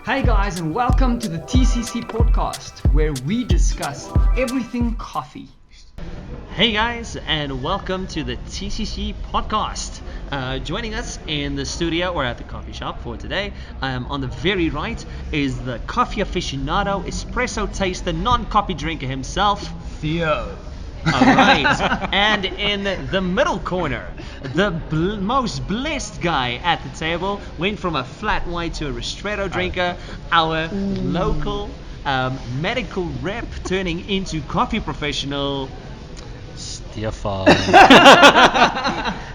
Hey guys, and welcome to the TCC podcast, where we discuss everything coffee. Hey guys, and welcome to the TCC podcast. Joining us in the studio or at the coffee shop for today, on the very right is the coffee aficionado, espresso taster, non-coffee drinker himself, Theo. Alright, and in the middle corner, the most blessed guy at the table, went from a flat white to a ristretto drinker, our local medical rep turning into coffee professional, Stefan.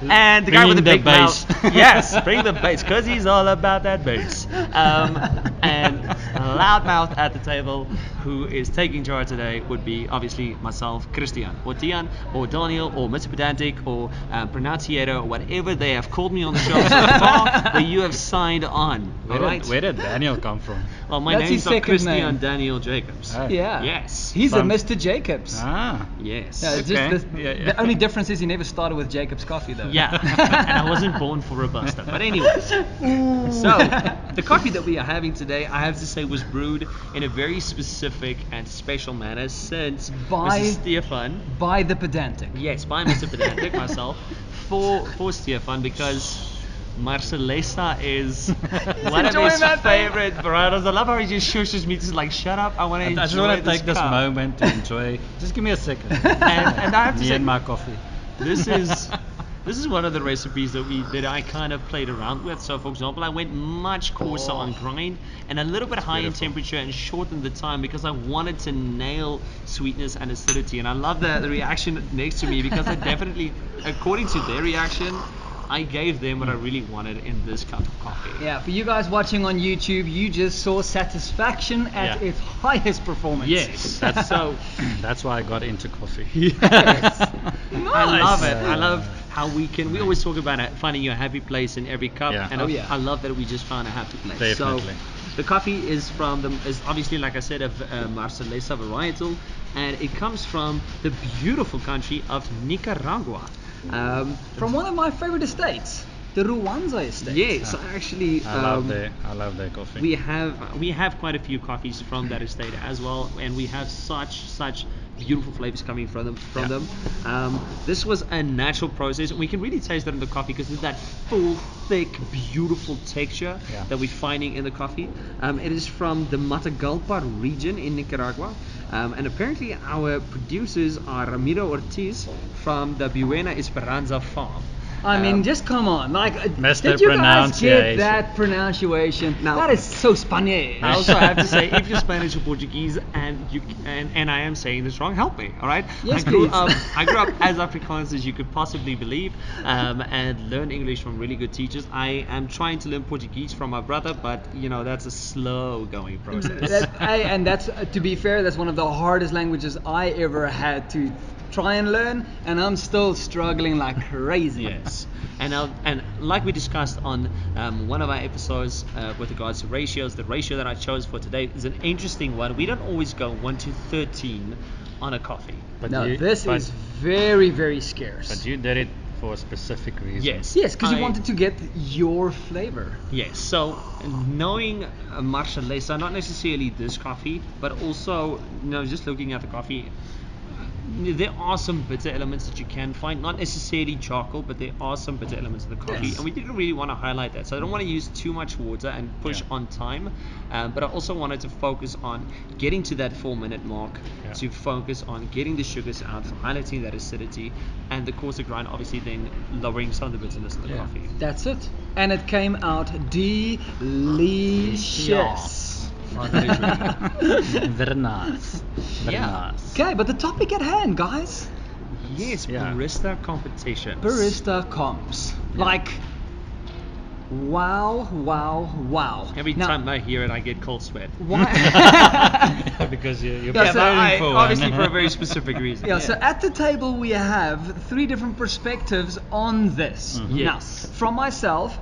and the guy with the Bring big the bass. mouth. Yes, bring the bass, because he's all about that bass. And loudmouth at the table, who is taking charge today, would be obviously myself, Christian, or Tian, or Daniel, or Mr. Pedantic, or Pronunciator, or whatever they have called me on the show so far, where you have signed on. Where did Daniel come from? Well, my That's name's his not second Christian name. Daniel Jacobs. Oh. Yeah. Yes. He's From- a Mr. Jacobs. Ah. Yes. Yeah, Okay. just the only difference is he never started with Jacobs Coffee, though. Yeah, and I wasn't born for Robusta. But anyways, so the coffee that we are having today, I have to say, was brewed in a very specific and special manner since By- Mr. Stefan, By the pedantic. yes, by Mr. Pedantic, myself, for Stefan, because Marcelesa is one of enjoying his that thing. favorite varieties. I love how he just shushes me to like, shut up, I want to enjoy I just want to this take this cup. moment to enjoy. Just give me a second. And I have to Me say, and my coffee. This is one of the recipes that I kind of played around with. So for example, I went much coarser on grind and a little bit higher in beautiful. temperature and shortened the time because I wanted to nail sweetness and acidity. And I love the reaction next to me, because I definitely, according to their reaction, I gave them what I really wanted in this cup of coffee. Yeah, for you guys watching on YouTube, you just saw satisfaction at Yeah. its highest performance. Yes, that's so. That's why I got into coffee. I love it. I love how we always talk about finding your happy place in every cup, Yeah. and Oh, yeah. I love that we just found a happy place. Definitely. So the coffee is is obviously, like I said, a Marcelesa varietal, and it comes from the beautiful country of Nicaragua. From one of my favorite estates, the Ruanza estate. Yes, actually, I love their coffee. we have quite a few coffees from that estate as well, and we have such beautiful flavors coming from them. This was a natural process. We can really taste that in the coffee because it's that full, thick, beautiful texture that we're finding in the coffee. It is from the Matagalpa region in Nicaragua, and apparently our producers are Ramiro Ortiz from the Buena Esperanza farm. I mean, just come on, like, Mr. did you guys get Pronunciation. that pronunciation? Now- That is so Spanish. I also have to say, if you're Spanish or Portuguese and I am saying this wrong, help me, all right? Yes, I grew please. up as Afrikaans as you could possibly believe, and learn English from really good teachers. I am trying to learn Portuguese from my brother, but that's a slow going process. And that's, to be fair, that's one of the hardest languages I ever had to try and learn, and I'm still struggling like crazy. Yes, and like we discussed on one of our episodes with regards to ratios, the ratio that I chose for today is an interesting one. We don't always go 1 to 13 on a coffee. But No, you, this but, is very, very scarce. But you did it for a specific reason. Yes. Yes, because you I- wanted to get your flavor. Yes, so knowing Marcelesa, not necessarily this coffee, but also just looking at the coffee, there are some bitter elements that you can find, not necessarily charcoal, but there are some bitter elements in the coffee, Yes. and we didn't really want to highlight that. So I don't want to use too much water and push on time, but I also wanted to focus on getting to that 4-minute mark, to focus on getting the sugars out, for highlighting that acidity, and the coarser grind, obviously then lowering some of the bitterness in the coffee. That's it. And it came out delicious. Very nice. Very Yeah. nice. Okay, but the topic at hand, guys. Yes, Yeah. barista competitions. Barista comps. Like, wow. Every Now, time I hear it, I get cold sweat. Why? Because you're Yeah, preparing so for obviously one. for a very specific reason. Yeah, so at the table we have 3 different perspectives on this. Mhm. Now, Yes. from myself,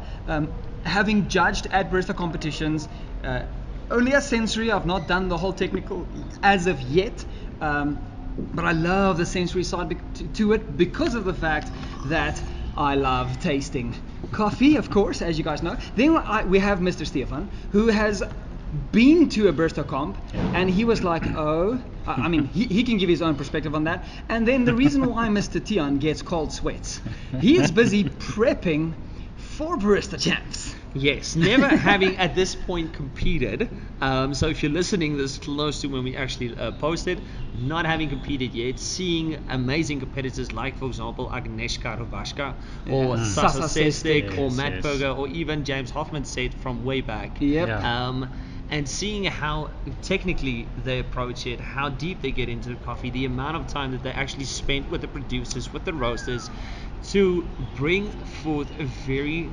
having judged at barista competitions, only a sensory, I've not done the whole technical as of yet, but I love the sensory side to it because of the fact that I love tasting coffee, of course, as you guys know. Then we have Mr. Stefan, who has been to a Barista comp, Yeah. and he was like, oh, I mean, he can give his own perspective on that. And then the reason why Mr. Tian gets cold sweats, he is busy prepping for Barista Champs. Yes, never having at this point competed. So if you're listening this close to when we actually posted, not having competed yet, seeing amazing competitors like, for example, Agnieszka Hrubashka or Yeah. Sasha Sasha Sestek Sestek. or Yes, Matt yes. Berger or even James Hoffman said from way back. Yep. Yeah. And seeing how technically they approach it, how deep they get into the coffee, the amount of time that they actually spent with the producers, with the roasters, to bring forth a very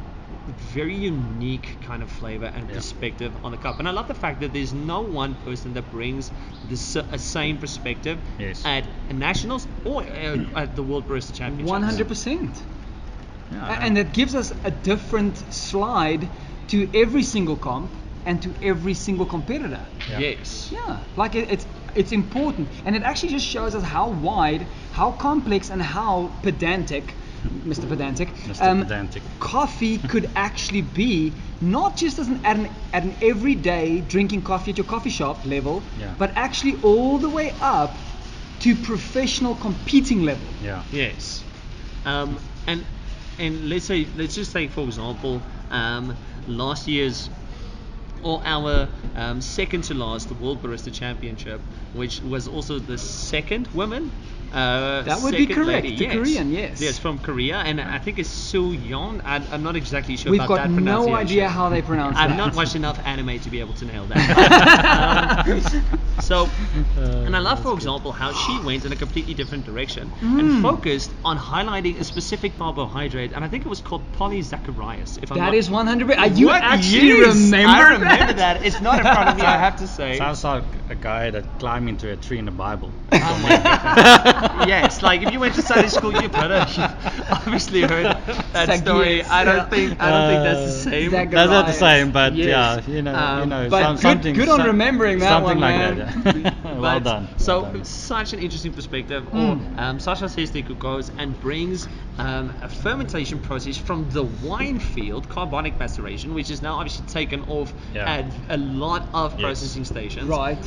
unique kind of flavor and Yeah. perspective on the cup. And I love the fact that there's no one person that brings a same perspective Yes. at nationals or at the World Barista Championships. 100%. Yeah, And it gives us a different slide to every single comp and to every single competitor. Yeah. Yes. Yeah, like it's important, and it actually just shows us how wide, how complex, and how pedantic, Mr. Pedantic, Mr. Pedantic. coffee could actually be, not just as at an everyday drinking coffee at your coffee shop level, Yeah. but actually all the way up to professional competing level. Yeah. Yes. And let's just take for example last year's or our second to last World Barista Championship, which was also the second woman. That would be second correct, lady, the yes. Korean, yes. Yes, from Korea, and I think it's Soo Yeon. I'm not exactly sure We've about got that no pronunciation. idea how they pronounce I've that. not watched enough anime to be able to nail that. So, and I love, for example, how she went in a completely different direction and focused on highlighting a specific carbohydrate, and I think it was called polysaccharides. If I'm That not is 100%. You What? actually Yes, remember I remember that. It's not in front of me, I have to say. Sounds like a guy that climbed into a tree in the Bible. Oh my God. Yes, like if you went to Sunday school, you've obviously heard that Zacchaeus, story. I don't yeah. think that's the same. Zach- That's not the Zacharias. same, but Yes. yeah, but something. good on remembering that something one, like man. that. Yeah. well But- done. So well done. such an interesting perspective. Or Sasha Sestek, who goes and brings a fermentation process from the wine field, carbonic maceration, which is now obviously taken off Yeah. at a lot of Yes. processing stations, Right.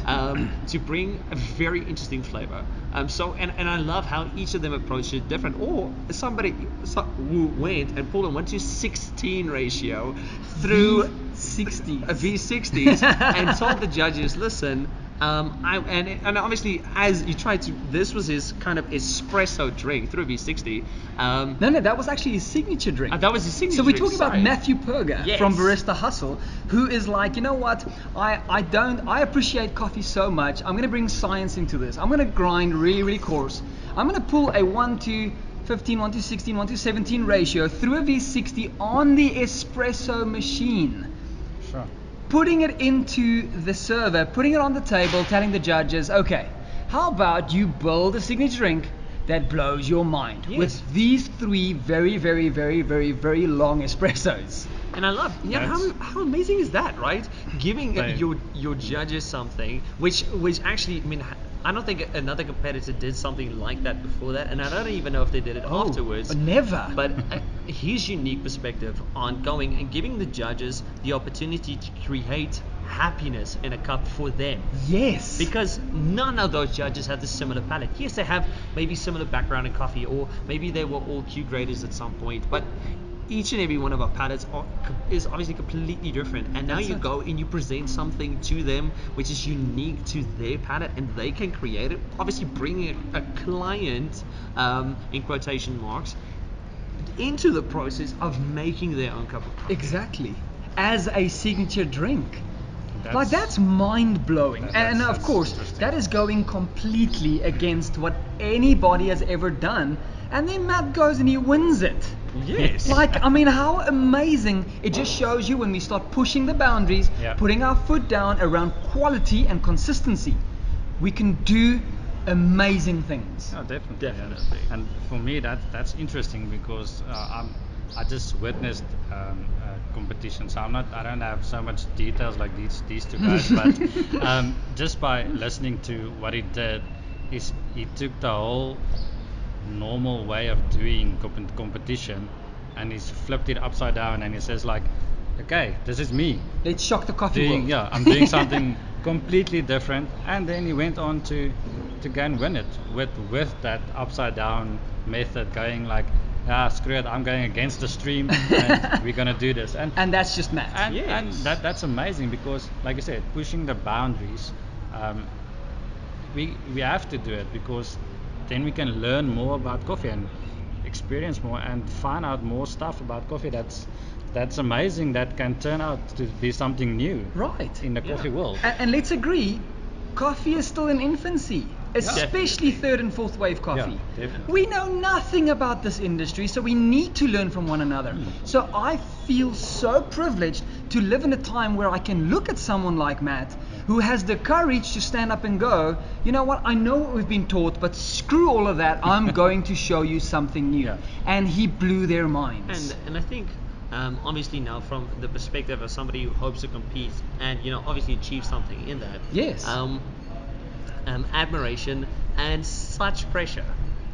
to bring a very interesting flavor. And I love how each of them approached it different. Or somebody who went and pulled a 1:16 ratio through 60s. V60s and told the judges, listen, and obviously as you tried to, this was his kind of espresso drink through a V60. No, that was actually his signature drink. That was his signature So we're drink, talking about sorry. Matthew Perger Yes. from Barista Hustle, who is like, you know what? I appreciate coffee so much. I'm gonna bring science into this. I'm gonna grind really, really coarse. I'm gonna pull a 1:15, 1:16, 1:17 ratio through a V60 on the espresso machine. Sure. Putting it into the server, putting it on the table, telling the judges, okay, how about you build a signature drink that blows your mind Yes. with these three very, very, very, very, very long espressos. And I love, how amazing is that, right? Giving Right. your judges something, which actually, I mean, I don't think another competitor did something like that before that, and I don't even know if they did it afterwards. Never. But his unique perspective on going and giving the judges the opportunity to create happiness in a cup for them. Yes. Because none of those judges have the similar palate. Yes, they have maybe similar background in coffee, or maybe they were all Q graders at some point, but each and every one of our palates is obviously completely different. And now That's you it. go and you present something to them which is unique to their palate, and they can create it. Obviously bringing a client, in quotation marks, into the process of making their own cup of coffee. Exactly. As a signature drink. That's mind blowing. And of that's course, interesting. that is going completely against what anybody has ever done. And then Matt goes and he wins it. Yes. Like, I mean, how amazing. It just shows you when we start pushing the boundaries, Yeah. putting our foot down around quality and consistency, we can do amazing things. Oh, definitely. Definitely. Yeah. And for me, that's interesting because I just witnessed competition, so I don't have so much details like these two guys, but just by listening to what he did, is he took the whole normal way of doing competition and he's flipped it upside down, and he says like, okay, this is me. Let's shock the coffee world. I'm doing something completely different. And then he went on to go and win it with that upside down method, going like, screw it, I'm going against the stream and we're gonna do this. And that's just Matt. And that's amazing because, like I said, pushing the boundaries. We have to do it because then we can learn more about coffee and experience more and find out more stuff about coffee that's amazing, that can turn out to be something new in the coffee world. And let's agree, coffee is still in infancy, especially third and fourth wave coffee. Yeah, definitely. We know nothing about this industry, so we need to learn from one another. So I feel so privileged to live in a time where I can look at someone like Matt, who has the courage to stand up and go, you know what, I know what we've been taught, but screw all of that, I'm going to show you something new. Yeah. And he blew their minds. And I think obviously now from the perspective of somebody who hopes to compete and obviously achieve something in that. Yes. Admiration and such pressure,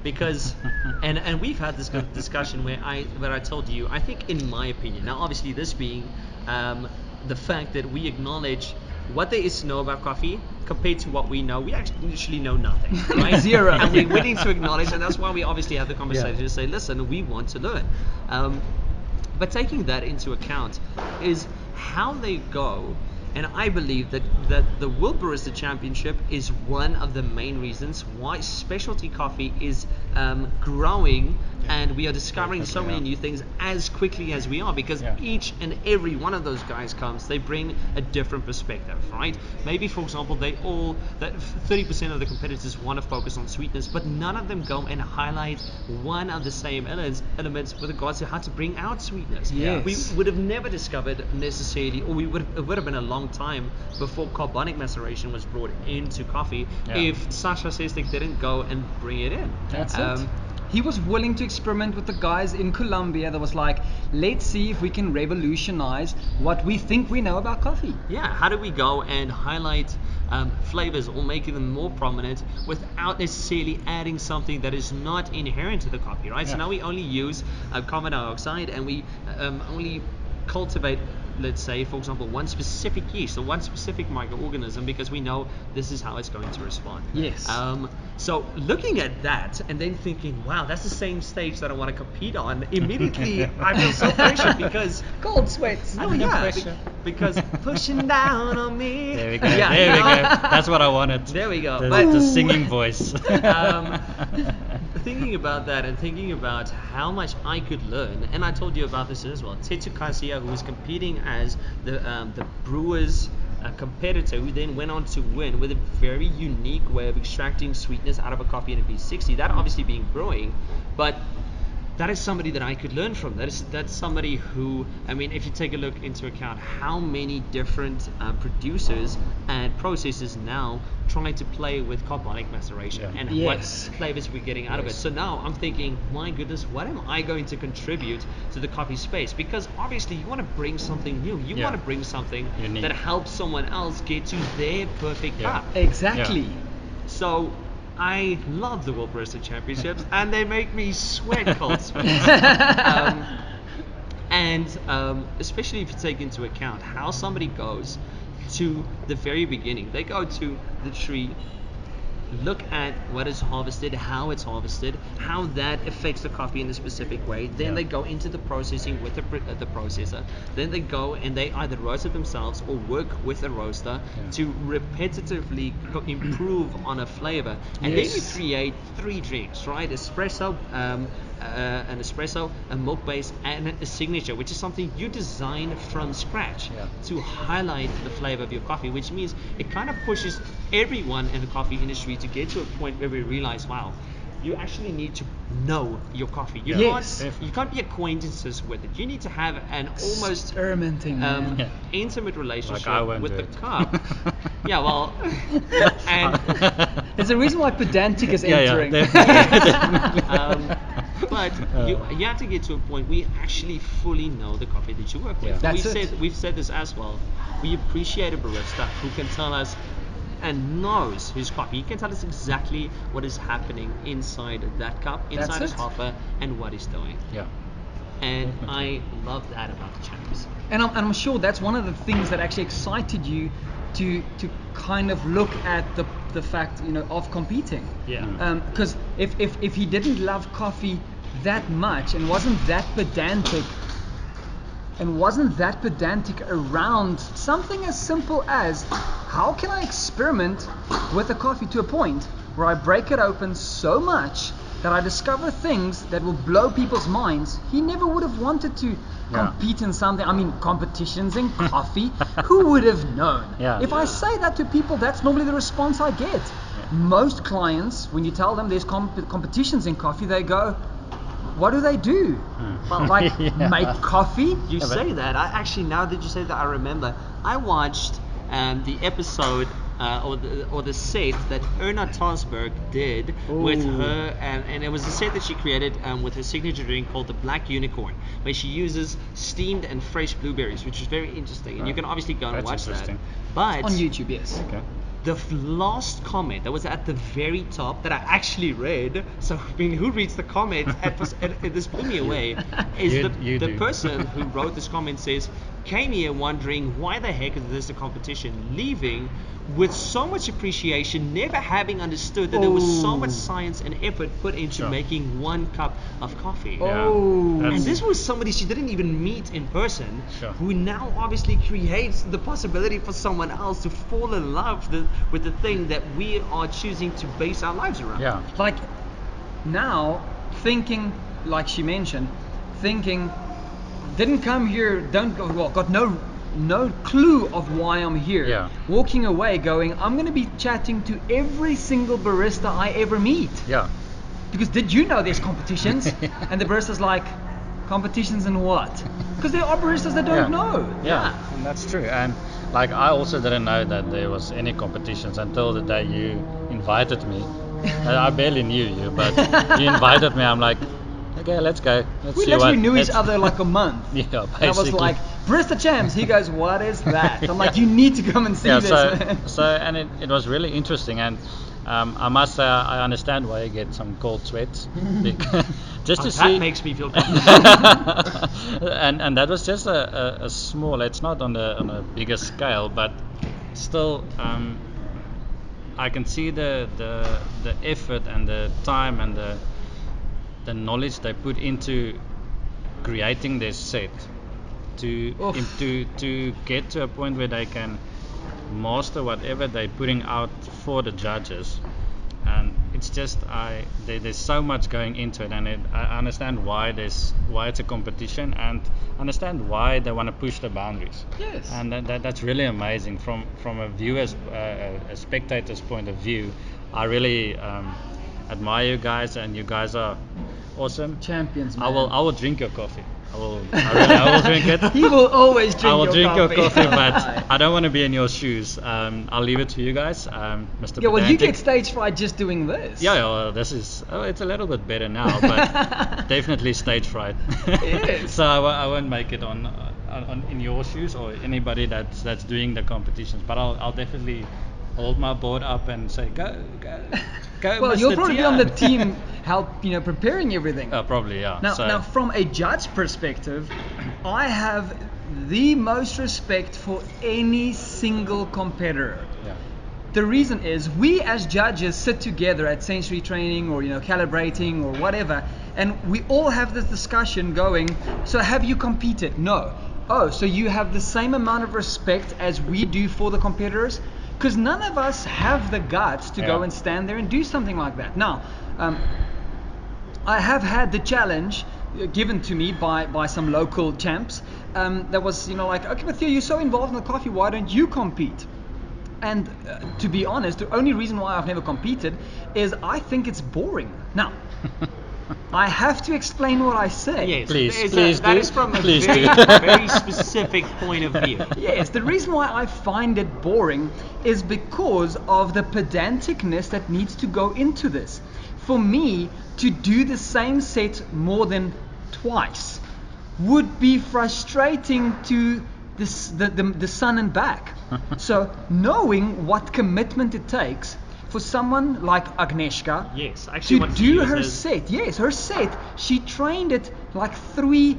because and we've had this good discussion where I told you, I think in my opinion, now obviously this being the fact that we acknowledge what there is to know about coffee compared to what we know, we actually know nothing, right? Zero. And we're willing to acknowledge, and that's why we obviously have the conversation to say, listen, we want to learn. But taking that into account is how they go. And I believe that the World Barista Championship is one of the main reasons why specialty coffee is growing, and we are discovering so many new things as quickly as we are, because each and every one of those guys comes, they bring a different perspective, right? Maybe, for example, that 30% of the competitors want to focus on sweetness, but none of them go and highlight one of the same elements with regards to how to bring out sweetness. Yes. We would have never discovered necessarily, or it would have been a long time before carbonic maceration was brought into coffee if Sasha Sestek didn't go and bring it in. That's it. He was willing to experiment with the guys in Colombia that was like, let's see if we can revolutionize what we think we know about coffee. Yeah, how do we go and highlight flavors or making them more prominent without necessarily adding something that is not inherent to the coffee, right? So now we only use carbon dioxide, and we only cultivate, let's say, for example, one specific yeast or one specific microorganism because we know this is how it's going to respond. Yes. So looking at that and then thinking, wow, that's the same stage that I want to compete on, immediately I feel so pressured because cold sweats. because pushing down on me. There we go. There we go. That's what I wanted. There we go. The singing voice. Thinking about that and thinking about how much I could learn, and I told you about this as well. Tetsu Kazuya, who was competing as the Brewers competitor, who then went on to win with a very unique way of extracting sweetness out of a coffee in a V60. That obviously being brewing, but that is somebody that I could learn from. That's somebody who, I mean, if you take a look into account how many different producers and processors now try to play with carbonic maceration and what flavors we're getting out of it. So now I'm thinking, my goodness, what am I going to contribute to the coffee space? Because obviously you want to bring something new. You want to bring something unique that helps someone else get to their perfect cup. Exactly. So I love the World Barista Championships, and they make me sweat cold sweats. Especially if you take into account how somebody goes to the very beginning. They go to the tree, look at what is harvested, how it's harvested, how that affects the coffee in a specific way. Then they go into the processing with the processor. Then they go and they either roast it themselves or work with a roaster to repetitively improve on a flavor. And then you create 3 drinks, right? Espresso, an espresso, a milk base, and a signature, which is something you design from scratch to highlight the flavor of your coffee, which means it kind of pushes everyone in the coffee industry to get to a point where we realize, wow, you actually need to know your coffee. You can't be acquaintances with it. You need to have an almost experimenting intimate relationship like with the cup. And there's a reason why pedantic is entering. But you have to get to a point where you actually fully know the coffee that you work with. We've said this as well. We appreciate a barista who can tell us and knows his coffee. He can tell us exactly what is happening inside that cup, inside his hopper, and what he's doing. And I love that about the champs. And I'm sure that's one of the things that actually excited you to kind of look at the fact, you know, of competing. Yeah. Because if he didn't love coffee that much and wasn't that pedantic around something as simple as, how can I experiment with a coffee to a point where I break it open so much that I discover things that will blow people's minds, he never would have wanted to compete in something. I mean, competitions in coffee, who would have known? If I say that to people, that's normally the response I get. Most clients, when you tell them there's competitions in coffee, they go, what do they do? Well, make coffee? You say that. I actually, now that you say that, I remember. I watched the episode or the set that Erna Tosberg did with her, and it was a set that she created with her signature drink called the Black Unicorn, where she uses steamed and fresh blueberries, which is very interesting. And you can obviously go and watch that. But on YouTube, yes. Okay. the last comment that was at the very top that I actually read, so I mean, who reads the comment? This blew me away. Is the person who wrote this comment says, came here wondering why the heck is this a competition, leaving with so much appreciation, never having understood that there was so much science and effort put into making 1 cup of coffee. And this was somebody she didn't even meet in person, who now obviously creates the possibility for someone else to fall in love with the thing that we are choosing to base our lives around. Yeah. Like now, thinking, like she mentioned, thinking, didn't come here, got no clue of why I'm here. Yeah. Walking away going, I'm going to be chatting to every single barista I ever meet. Yeah. Because did you know there's competitions? And the barista's like, competitions in what? Because there are baristas that don't know. Yeah, and that's true. And like I also didn't know that there was any competitions until the day you invited me. I barely knew you, but you invited me. I'm like, okay, let's go. We literally knew each other like a month. Yeah, basically. And I was like, Barista Champs. He goes, what is that? I'm like, you need to come and see this. And it was really interesting, and I must say I understand why you get some cold sweats. Just to see. That makes me feel comfortable. and that was just a small. It's not on a bigger scale, but still, I can see the effort and the time and the knowledge they put into creating this set to get to a point where they can master whatever they're putting out for the judges. And it's just there's so much going into it, and I understand why it's a competition, and understand why they want to push the boundaries. Yes. And that's really amazing from a viewer's a spectator's point of view. I really admire you guys, and you guys are awesome. Champions, man. I will drink your coffee. I will drink it. He will always drink I will drink your coffee, but but I don't want to be in your shoes. I'll leave it to you guys, Mr. yeah, well, you Pedantic. get stage fright just doing this. Yeah, well, this is it's a little bit better now, but definitely stage fright. Yes. So I won't make it on in your shoes or anybody that's doing the competitions, but I'll definitely hold my board up and say go. Well, Mr. you'll probably be on the Tia. team, help preparing everything. Probably, yeah. Now, from a judge perspective, I have the most respect for any single competitor. Yeah. The reason is we as judges sit together at sensory training or calibrating or whatever, and we all have this discussion going, so have you competed? No. Oh, so you have the same amount of respect as we do for the competitors? Because none of us have the guts to go and stand there and do something like that. Now, I have had the challenge given to me by some local champs that was, like, okay, but Theo, you're so involved in the coffee, why don't you compete? And to be honest, the only reason why I've never competed is I think it's boring. Now, I have to explain what I say. Yes, Please that do. is from a Please very, do. very specific point of view. Yes, the reason why I find it boring is because of the pedanticness that needs to go into this. For me, to do the same set more than twice would be frustrating to the sun and back. So knowing what commitment it takes for someone like Agnieszka Yes, actually to what do she her uses- set. Yes, her set, she trained it like 3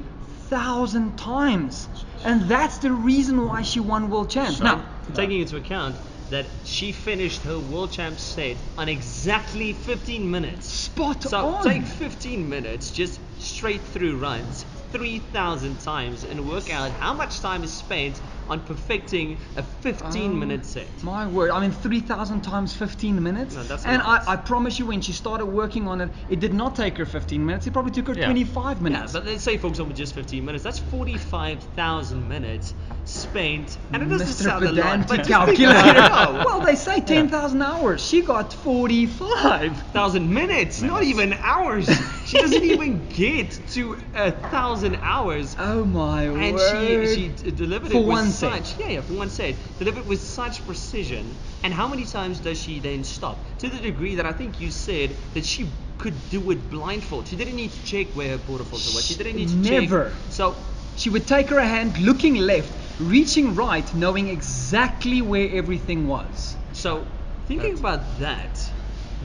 3,000 times. And that's the reason why she won world champs. So, Now, taking into account that she finished her world champ set on exactly 15 minutes. spot So on. take 15 minutes, just straight through runs, 3,000 times, and work out how much time is spent on perfecting a 15-minute set. My word, I mean 3,000 times 15 minutes. No, that's and nuts. I promise you, when she started working on it, it did not take her 15 minutes. It probably took her Yeah. 25 Yeah, minutes. but let's say, for example, just 15 minutes. That's 45,000 minutes spent, and it doesn't Mr. sound a lot, Pedantic but just calculator. think about it. Well, they say 10,000 hours. She got 45. 1,000 minutes, not even hours. She doesn't even get to 1,000 hours. Oh my And word. she delivered For it with one such set. for one set, delivered with such precision. And how many times does she then stop? To the degree that I think you said that she could do it blindfold. She didn't need to check where her border filter was. She didn't need to Never. check. So She would take her hand, looking left, reaching right, knowing exactly where everything was. So thinking about that,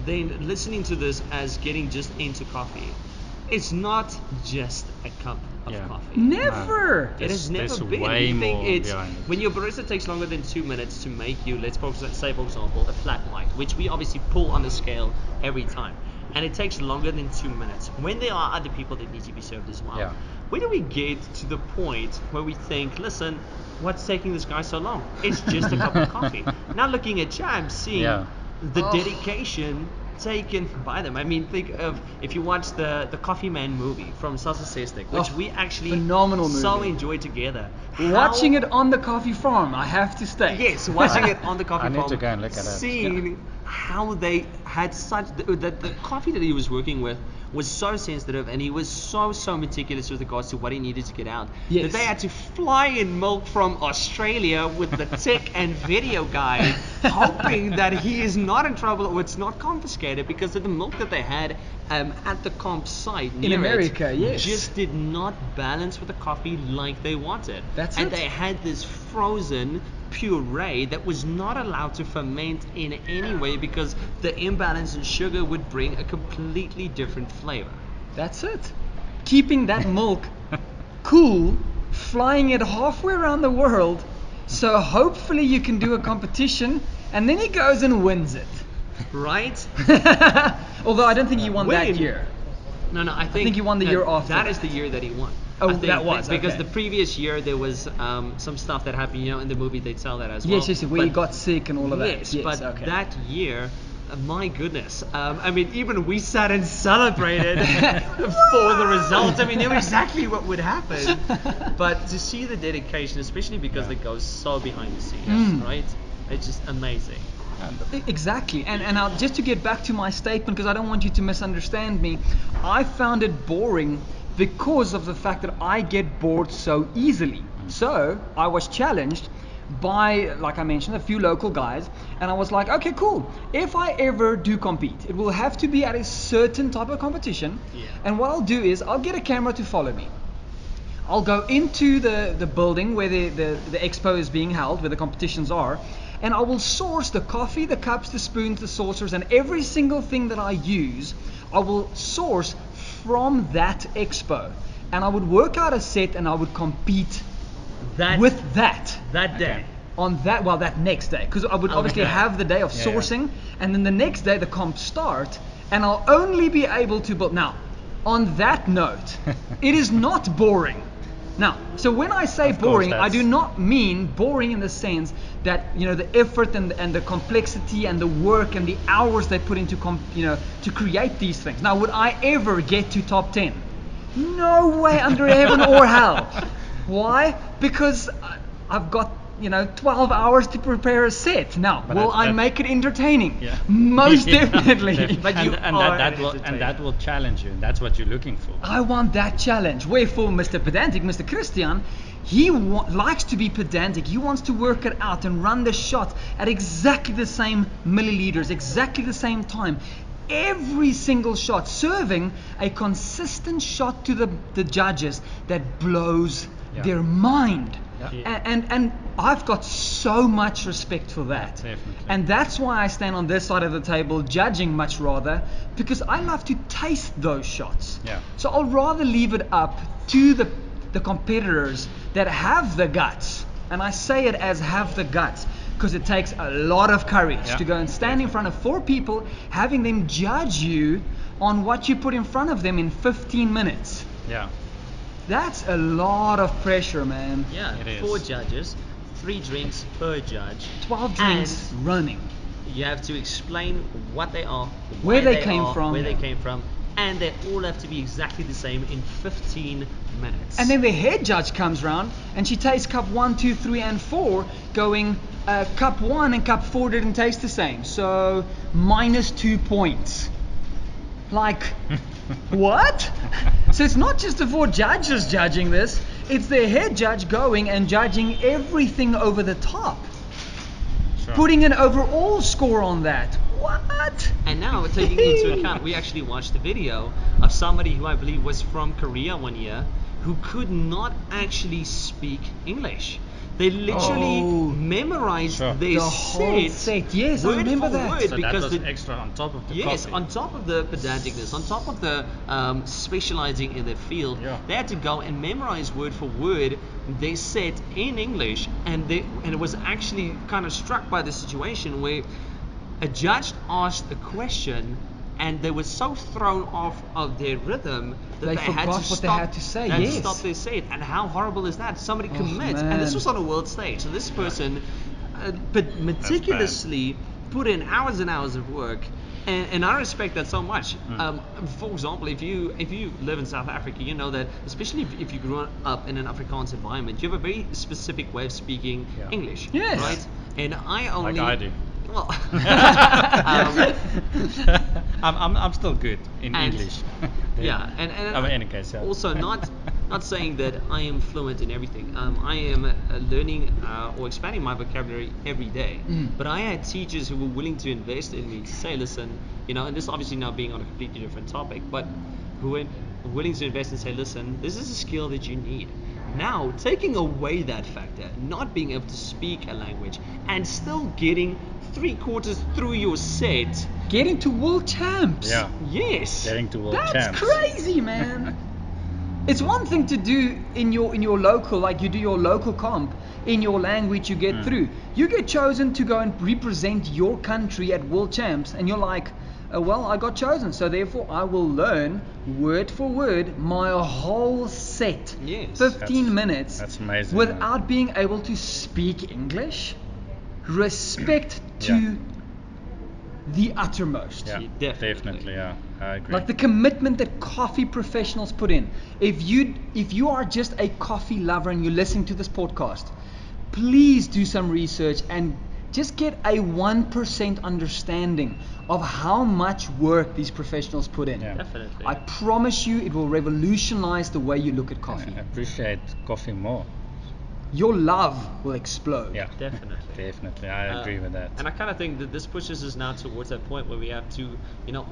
then listening to this as getting just into coffee, it's not just a cup of Yeah. coffee. Never. It has never There's been. way You think more it's behind it. when your barista takes longer than 2 minutes to make you, say for example, a flat white, which we obviously pull on the scale every time, and it takes longer than 2 minutes. When there are other people that need to be served as well, Yeah. where do we get to the point where we think, listen, what's taking this guy so long? It's just a cup of coffee. Now looking at Cham, seeing Yeah. the Oh. dedication taken by them. I mean, think of if you watch the Coffee Man movie from Sasa Sestek, which Oh, we actually phenomenal so movie. enjoyed together. Watching How- it on the coffee farm, I have to state. Yes, watching it on the coffee I need farm, to go and look at that. seeing how they had such the coffee that he was working with was so sensitive, and he was so meticulous with regards to what he needed to get out, Yes. that they had to fly in milk from Australia with the tech and video guy, hoping that he is not in trouble or it's not confiscated, because of the milk that they had at the comp site In near it America, yes. just did not balance with the coffee like they wanted. That's and it. they had this frozen puree that was not allowed to ferment in any way, because the imbalance in sugar would bring a completely different flavor. That's it. Keeping that milk cool, flying it halfway around the world, so hopefully you can do a competition, and then he goes and wins it. Right? Although I don't think he won that When? year. No, I think he won the year after That that. is the year that he won. Oh, I think, that was, because okay. the previous year there was some stuff that happened. In the movie they tell that as well. Yes, where he But- got sick and all of that. Yes, but okay. that year, my goodness. I mean, even we sat and celebrated for the results. I mean, knew exactly what would happen. But to see the dedication, especially because it goes so behind the scenes, right? It's just amazing. Exactly, and now just to get back to my statement, because I don't want you to misunderstand me, I found it boring because of the fact that I get bored so easily. So I was challenged by, like I mentioned, a few local guys, and I was like, okay, cool. If I ever do compete, it will have to be at a certain type of competition. Yeah. And what I'll do is I'll get a camera to follow me. I'll go into the building where the expo is being held, where the competitions are, and I will source the coffee, the cups, the spoons, the saucers, and every single thing that I use, I will source from that expo. And I would work out a set and I would compete That with that that day. on that next day, because I would obviously Okay. have the day of Yeah, yeah. sourcing, and then the next day the comps start, and I'll only be able to build. Now, on that note, it is not boring. Now, so when I say Of course, boring, I that's- do not mean boring in the sense that the effort and the complexity and the work and the hours they put into to create these things. Now, would I ever get to top 10? No way under heaven or hell. Why? Because I've got 12 hours to prepare a set. Now, But will I that- make it entertaining? Yeah. Most Yeah, definitely. definitely. But you and are that an will entertainer. and that will challenge you. And that's what you're looking for. I want that challenge. Wherefore, Mr. Pedantic, Mr. Christian, he likes to be pedantic. He wants to work it out and run the shot at exactly the same milliliters, exactly the same time. Every single shot, serving a consistent shot to the judges that blows Yeah. their mind. Yeah. And I've got so much respect for that. Definitely. And that's why I stand on this side of the table judging much rather, because I love to taste those shots. Yeah. So I'll rather leave it up to the the competitors that have the guts, and I say it as have the guts, because it takes a lot of courage Yeah, to go and stand in front of 4 people, having them judge you on what you put in front of them in 15 minutes. Yeah. That's a lot of pressure, man. Yeah, It is. 4 judges, 3 drinks per judge. 12 drinks running. You have to explain what they are, Where why they came are, from. where they came from, and they all have to be exactly the same in 15 minutes. And then the head judge comes round and she tastes cup 1, 2, 3, and 4, going cup 1 and cup 4 didn't taste the same. So -2 points. Like, what? So it's not just the 4 judges judging this, it's the head judge going and judging everything over the top. Sure. Putting an overall score on that. What? And now, taking into account, we actually watched a video of somebody who I believe was from Korea one year, who could not actually speak English. They literally Oh. memorized Sure. their The whole set, yes, I word remember for that. word, So that because was the, extra on top of the yes, coffee. on top of the pedanticness, on top of the specializing in their field, Yeah. they had to go and memorize word for word their set in English, and it was actually kind of struck by the situation where a judge asked a question, and they were so thrown off of their rhythm that They they had forgot to what they stop had to say, and yes. stop their set. And how horrible is that? Somebody Oh, commits, man. and this was on a world stage. So this person but meticulously put in hours and hours of work, and I respect that so much. For example, if you live in South Africa, you know that, especially if you grew up in an Afrikaans environment, you have a very specific way of speaking Yeah. English, Yes. right? And I only Like I do. well, I'm still good in And- English. yeah, and in any case, yeah. also not saying that I am fluent in everything. I am learning or expanding my vocabulary every day. But I had teachers who were willing to invest in me to say, listen, and this obviously now being on a completely different topic, but who were willing to invest and say, listen, this is a skill that you need. Now, taking away that factor, not being able to speak a language and still getting 3/4 through your set, Getting to world champs. Yeah. yes. Getting to world That's champs. crazy, man. It's one thing to do in your local, like you do your local comp in your language, you get through. You get chosen to go and represent your country at world champs, and you're like, well, I got chosen, so therefore I will learn word for word my whole set. Yes. 15 minutes. That's amazing. Without being able to speak English. Respect to Yeah. the uttermost. Yeah, Definitely. yeah, I agree. Like the commitment that coffee professionals put in. If you are just a coffee lover and you're listening to this podcast, please do some research and just get a 1% understanding of how much work these professionals put in. Yeah. Definitely. I promise you it will revolutionize the way you look at coffee. I appreciate coffee more. Your love will explode. Yeah, Definitely. definitely. I agree with that. And I kind of think that this pushes us now towards that point where we have to,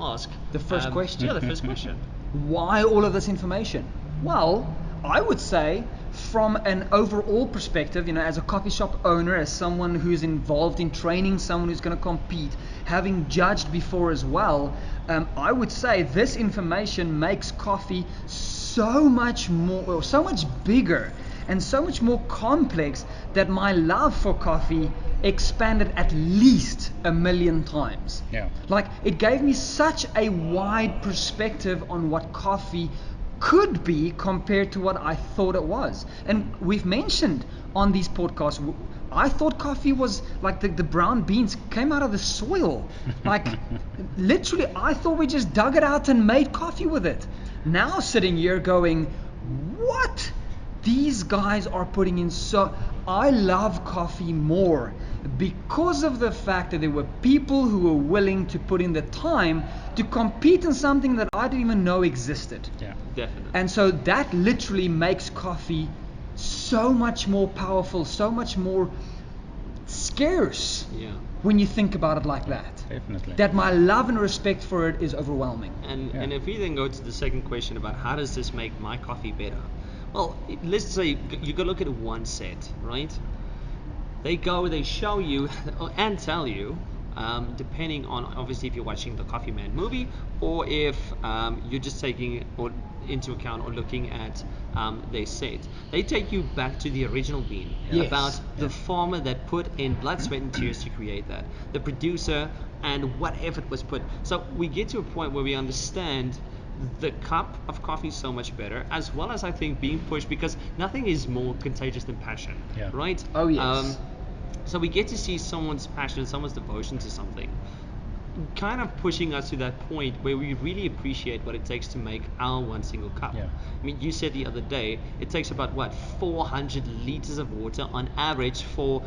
ask The first question. Yeah, the first question. Why all of this information? Well, I would say from an overall perspective, as a coffee shop owner, as someone who's involved in training someone who's going to compete, having judged before as well, I would say this information makes coffee so much more, or so much bigger and so much more complex that my love for coffee expanded at least 1 million times. Yeah. Like, it gave me such a wide perspective on what coffee could be compared to what I thought it was. And we've mentioned on these podcasts, I thought coffee was like the brown beans came out of the soil. Like, literally, I thought we just dug it out and made coffee with it. Now sitting here going, what? These guys are putting in I love coffee more because of the fact that there were people who were willing to put in the time to compete in something that I didn't even know existed. Yeah. Definitely. And so that literally makes coffee so much more powerful, so much more scarce Yeah. when you think about it like that. Definitely. That my love and respect for it is overwhelming. And Yeah. and if we then go to the second question about how does this make my coffee better? Well, let's say you go look at one set, right? They show you and tell you depending on obviously if you're watching the Coffee Man movie or if you're just taking or into account or looking at their set. They take you back to the original bean, Yes. about the farmer that put in blood, sweat, and tears to create that, the producer, and what effort was put. So we get to a point where we understand the cup of coffee so much better, as well as I think being pushed, because nothing is more contagious than passion, Yeah. right? Oh, yes. So we get to see someone's passion, someone's devotion to something, kind of pushing us to that point where we really appreciate what it takes to make our one single cup. Yeah. I mean, you said the other day it takes about 400 liters of water on average for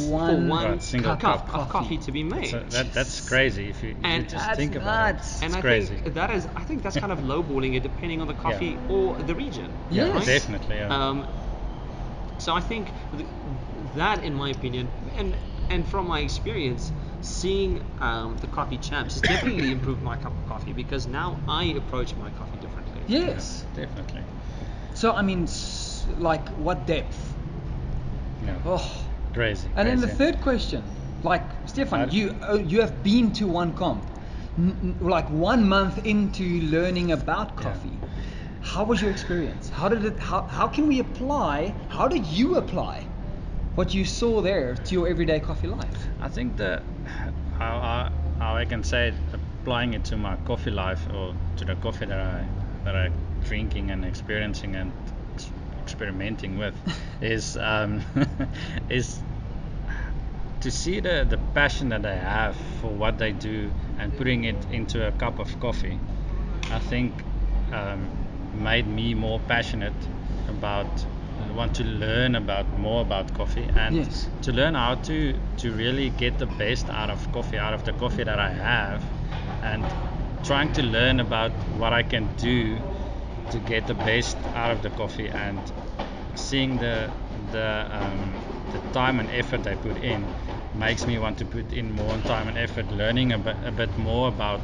One Right, single cup cup. of coffee to be made. So that's crazy if you And just that's think about nuts. it. and It's I crazy. think that's kind of lowballing it depending on the coffee or the region. Yes. right? Definitely. Yeah. So I think that, in my opinion, and from my experience, seeing the Coffee Champs has definitely improved my cup of coffee, because now I approach my coffee differently. Yes. Definitely. So I mean, like what depth? Yeah. Oh. Crazy. And then the crazy. third question, like Stefan, I'd- you have been to one comp, like 1 month into learning about coffee. How was your experience? How did it? How can we apply? How did you apply what you saw there to your everyday coffee life? I think that how I can say it, applying it to my coffee life or to the coffee that I'm drinking and experiencing and experimenting with is is to see the passion that they have for what they do and putting it into a cup of coffee. I think made me more passionate about want to learn more about coffee, and Yes. to learn how to really get the best out of the coffee that I have, and trying to learn about what I can do to get the best out of the coffee, and seeing the time and effort they put in makes me want to put in more time and effort, learning a bit more about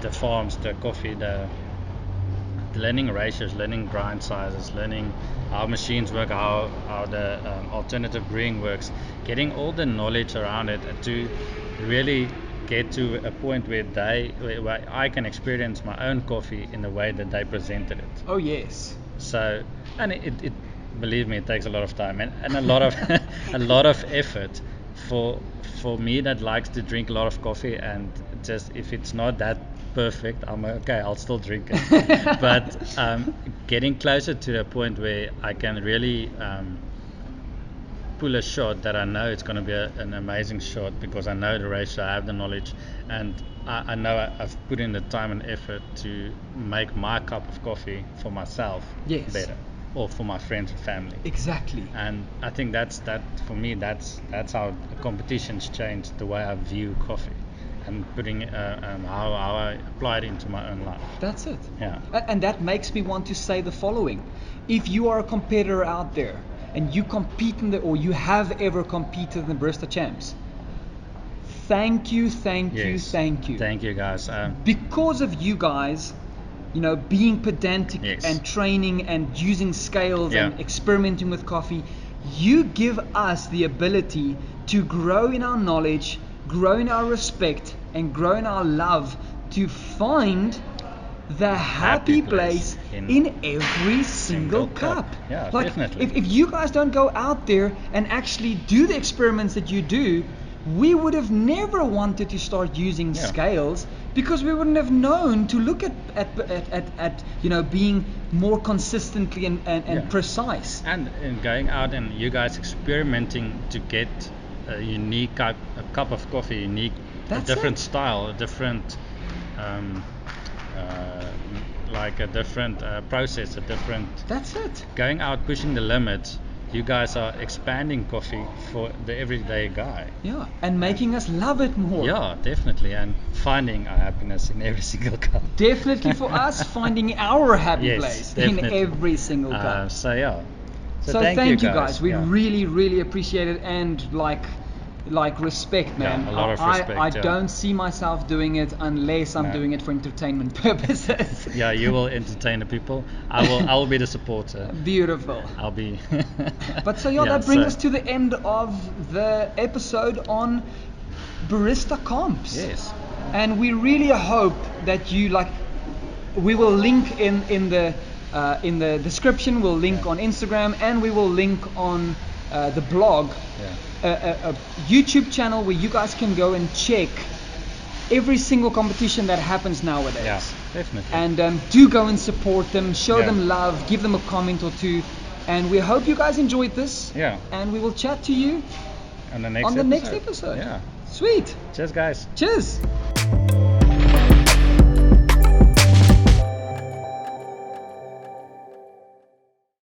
the farms, the coffee, the learning ratios, learning grind sizes, learning how machines work, how the alternative brewing works, getting all the knowledge around it to really get to a point where I can experience my own coffee in the way that they presented it. Oh yes. So, and it believe me, it takes a lot of time and a lot of a lot of effort for me that likes to drink a lot of coffee, and just if it's not that perfect, I'm okay, I'll still drink it. But getting closer to a point where I can really pull a shot that I know it's going to be an amazing shot, because I know the ratio, I have the knowledge, and I know I've put in the time and effort to make my cup of coffee for myself Yes. better, or for my friends and family. Exactly. And I think that for me, that's how competitions changed the way I view coffee, and putting how I apply it into my own life. That's it. Yeah. And that makes me want to say the following: if you are a competitor out there and you compete or you have ever competed in the Barista Champs, thank you. Yes. Thank you, guys. Because of you guys, being pedantic Yes. and training and using scales Yeah. and experimenting with coffee, you give us the ability to grow in our knowledge, grow in our respect, and grow in our love to find the happy place in every single cup. Yeah, like definitely. if you guys don't go out there and actually do the experiments that you do, we would have never wanted to start using Yeah. scales, because we wouldn't have known to look at being more consistently and Yeah. precise. And going out and you guys experimenting to get a unique a cup of coffee, unique, That's a different it. style, a different like a different process, a different That's it. going out, pushing the limits. You guys are expanding coffee for the everyday guy. Yeah, and making us love it more. Yeah, definitely, and finding our happiness in every single cup. Definitely for us, finding our happy Yes, place definitely. in every single cup. So yeah. So thank you guys. We Yeah. really, really appreciate it, and like respect, man. Yeah, a lot of respect, I yeah. don't see myself doing it unless I'm No. doing it for entertainment purposes. Yeah, you will entertain the people. I will be the supporter. Beautiful. I'll be. But so that brings us to the end of the episode on barista comps. Yes. And we really hope that you like. We will link in the description. We'll link on Instagram, and we will link on the blog. A YouTube channel where you guys can go and check every single competition that happens nowadays. Yeah, definitely. And do go and support them, show Yeah. them love, give them a comment or two. And we hope you guys enjoyed this. Yeah. And we will chat to you On the next on the next episode. Yeah. Sweet. Cheers, guys. Cheers.